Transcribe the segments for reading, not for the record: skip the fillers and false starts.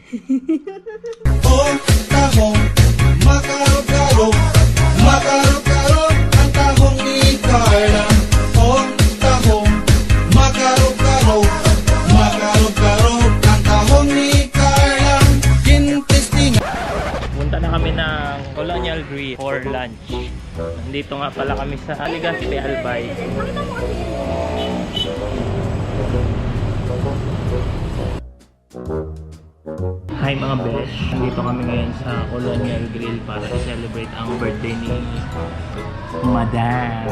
Oh, tahong, makarog-karog, makarog-karog ang tahong ni Carla. Oh, tahong, makarog-karog, makarog-karog ang tahong ni Carla. Gintisting. Punta na kami ng Colonial Grill for lunch. Nandito nga pala kami sa LEGAZPI, ALBAY. Hi mga besh! Nandito kami ngayon sa Colonial Grill para i-celebrate ang birthday ni Madam.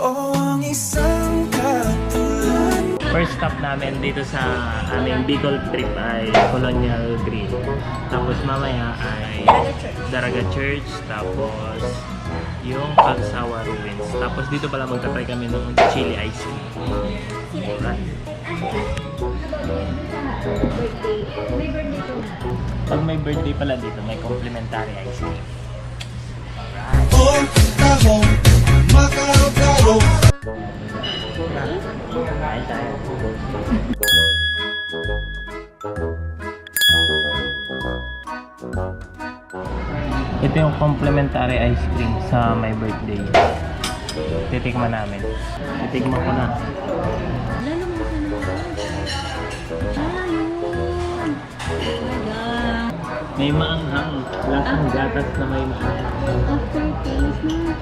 First stop namin dito sa aming Bicol trip ay Colonial Grill. Tapos mamaya ay Daraga Church. Tapos yung Pagsawa Ruins. Tapos dito pala magta-try kami ng chili ice cream. Pag may birthday pala dito, may complimentary ice cream. Oh, tahong, makarog-karog. Kain tayo. Ito yung complimentary ice cream sa my birthday. Titikman namin. Titikman ko na. May maanghang. Lasang gatas na may maanghang. Aftertaste na.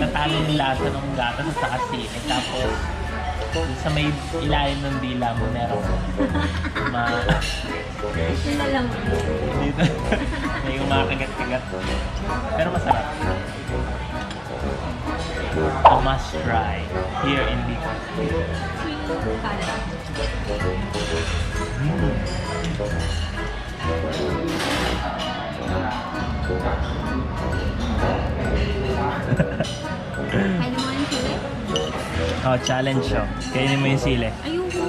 Natalo yung lasa ng gatas sa asin. Tapos sa may ilalim ng dila mo meron Yun na lang. dito may umakagat-kagat pero masarap. A must try here in Bicol. Kainin mo yung sili? Oh, challenge show. Kainin mo yung sili. Ayoko.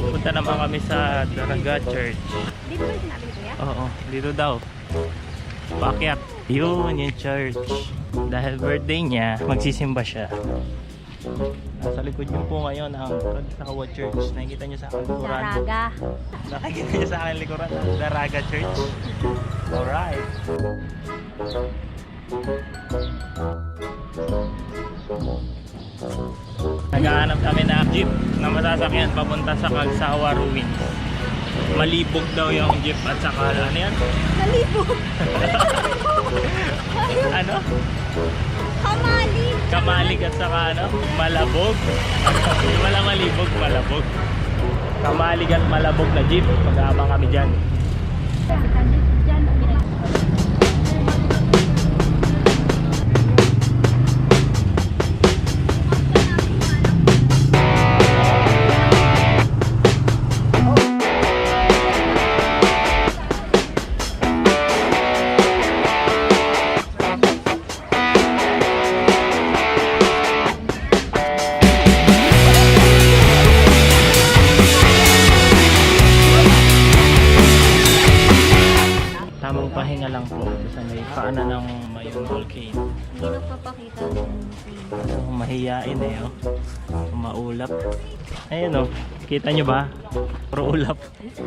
Ito Punta naman kami sa Daraga Church. Dito ba yung sinabi ni Kuya? Oo, dito daw. Paakyat. Yun yung church. Dahil birthday niya, magsisimba siya. Nasa likod niyo po ngayon ang Pagsawa Church. Nakikita niyo sa aking likuran. Daraga. Nakikita niyo sa aking likuran ang Daraga Church. Alright. Naghahanap kami na jeep na masasakyan papunta sa Pagsawa Ruins. Malibog daw yung jeep at saka ano yan? Malibog. Ano? Kamalig. Kamalig at saka ano? Malabog. Wala malibog, malabog. Kamalig at malabog na jeep. Mag-aabang kami dyan. Tamang pahinga lang po sa may paanan ng Mayong Volcano. Hindi nagpapakita ng So, mahiyain eh, oh. Maulap. Ayun, oh. Kita nyo ba? Puro ulap. Kita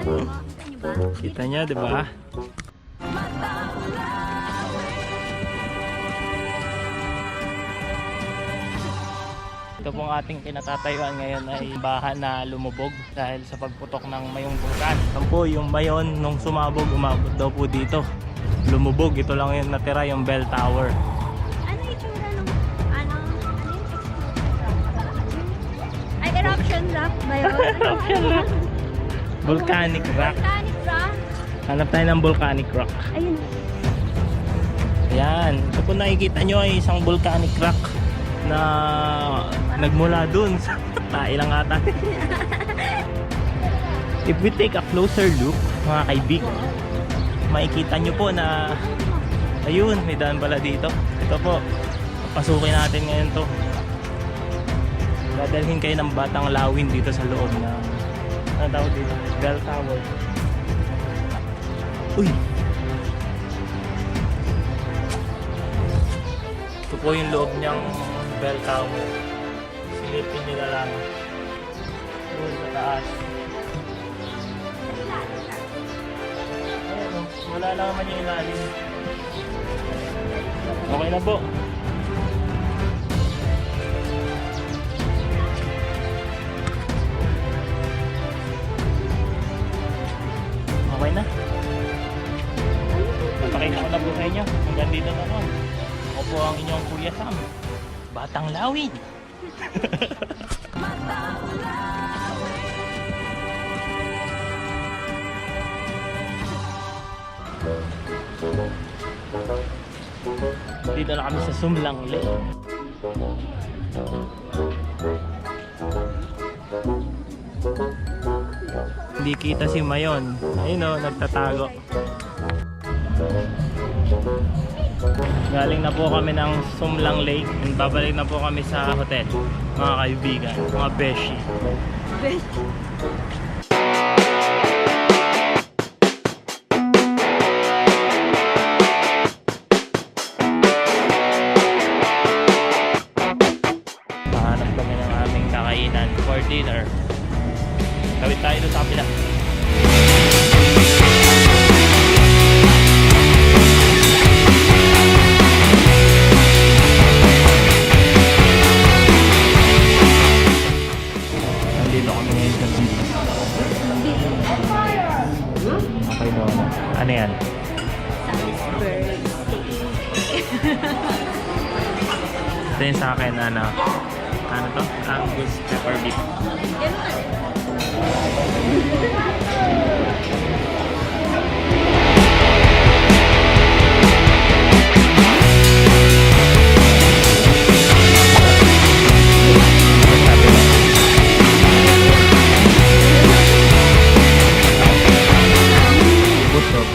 niyo ba? Kita nyo, di ba? Ito pong ating kinatatayuan ngayon ay baha na lumubog dahil sa pagputok ng Mayong Bulkan. Yan po yung Mayon nung sumabog, umabot daw po dito. Lumubog, ito lang yung natira, yung bell tower. Ano yung itsura ng ay, eruption rock ba yun? Eruption rock. Volcanic rock. Volcanic rock? Hanap tayo ng volcanic rock. Ayun. Yan. Ito po nakikita nyo ay isang volcanic rock na nagmula dun sa ilang ata. If we take a closer look, mga kaibigan, makikita nyo po na ayun, may daan pala dito. Ito po, pasukin natin ngayon to. Dadalhin kayo ng Batang Lawin dito sa loob ng ano tawag dito? Bell Tower. Uy! Ito po yung loob niyang Bell Tower. Silipin nyo na lang. Doon sa taas. Ayan, wala lang naman yung ilalim. Okay na po. Okay na. Napakita ko na po sa inyo. Hanggang dito na lang. Ako po ang inyong Kuya Sam. Batang Lawin. Dito na kami sa Sumlang Lake. Hindi kita si Mayon. Ayun o, nagtatago. Galing na po kami ng Sumlang Lake and babalik na po kami sa hotel, mga kaibigan, mga beshi. Hanap kami ng aming kakainan for dinner. Kawit tayo doon sa kapila. Nandito kami ngayon sa beach. Okay no. Ano yan? Ito yung sa akin, ano to? Angus pepper beef. Busog.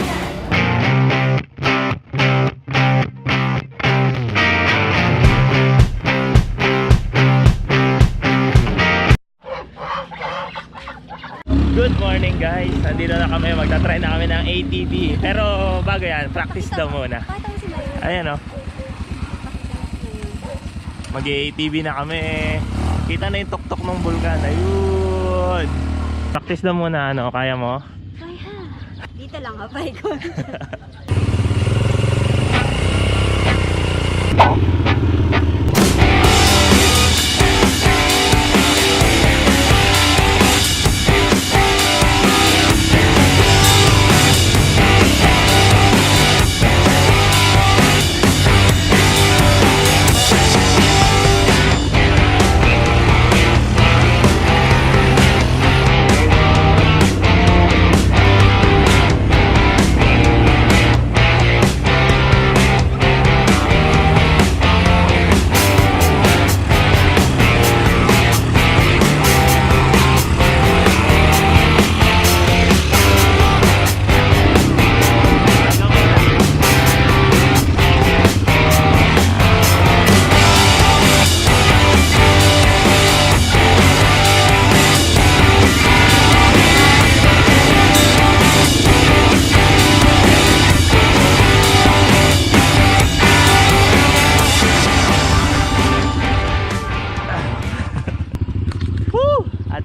Good morning guys, nandito na kami, magta-try na kami ng ATV. Pero bago yan, practice daw muna. Ayan o, mag-ATV na kami. Kita na yung tuktok ng bulkan. Ayun. Practice daw muna, ano, kaya mo? Kaya. Dito lang kapay ko.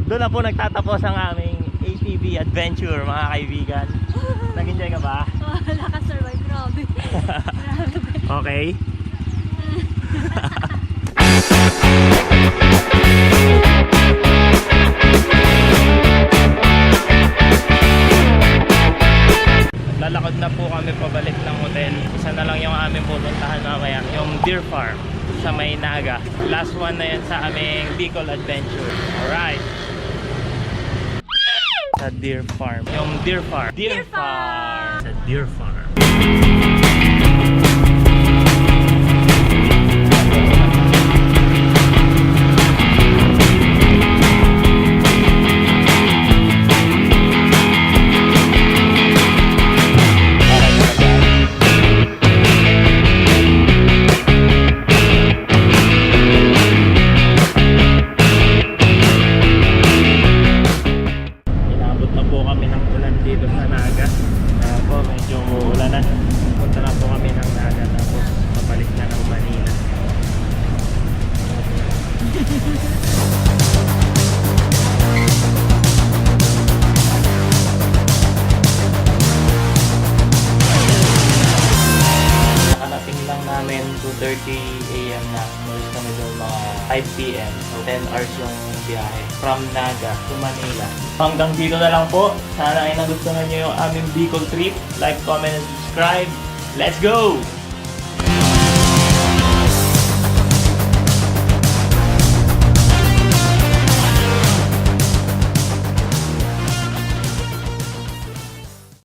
Doon na po nagtatapos ang aming ATV adventure, mga kaibigan. Nag-enjoy ka ba? Wala ka survive. Grabe. Okay. Lalakad na po kami pabalik ng hotel. Isa na lang yung aming pupuntahan mamaya, yung Deer Farm sa May Naga. Last one na yan sa aming Bicol adventure. Alright. Sa Deer Farm. Yung Deer Farm. Deer Farm. Sa Deer Farm. 2:30 AM na. Umalis kami doon mga 5 PM. So 10 hours yung biyahe from Naga to Manila. Hanggang dito na lang po. Sana ay nagustuhan nyo yung aming Bicol trip. Like, comment, and subscribe. Let's go!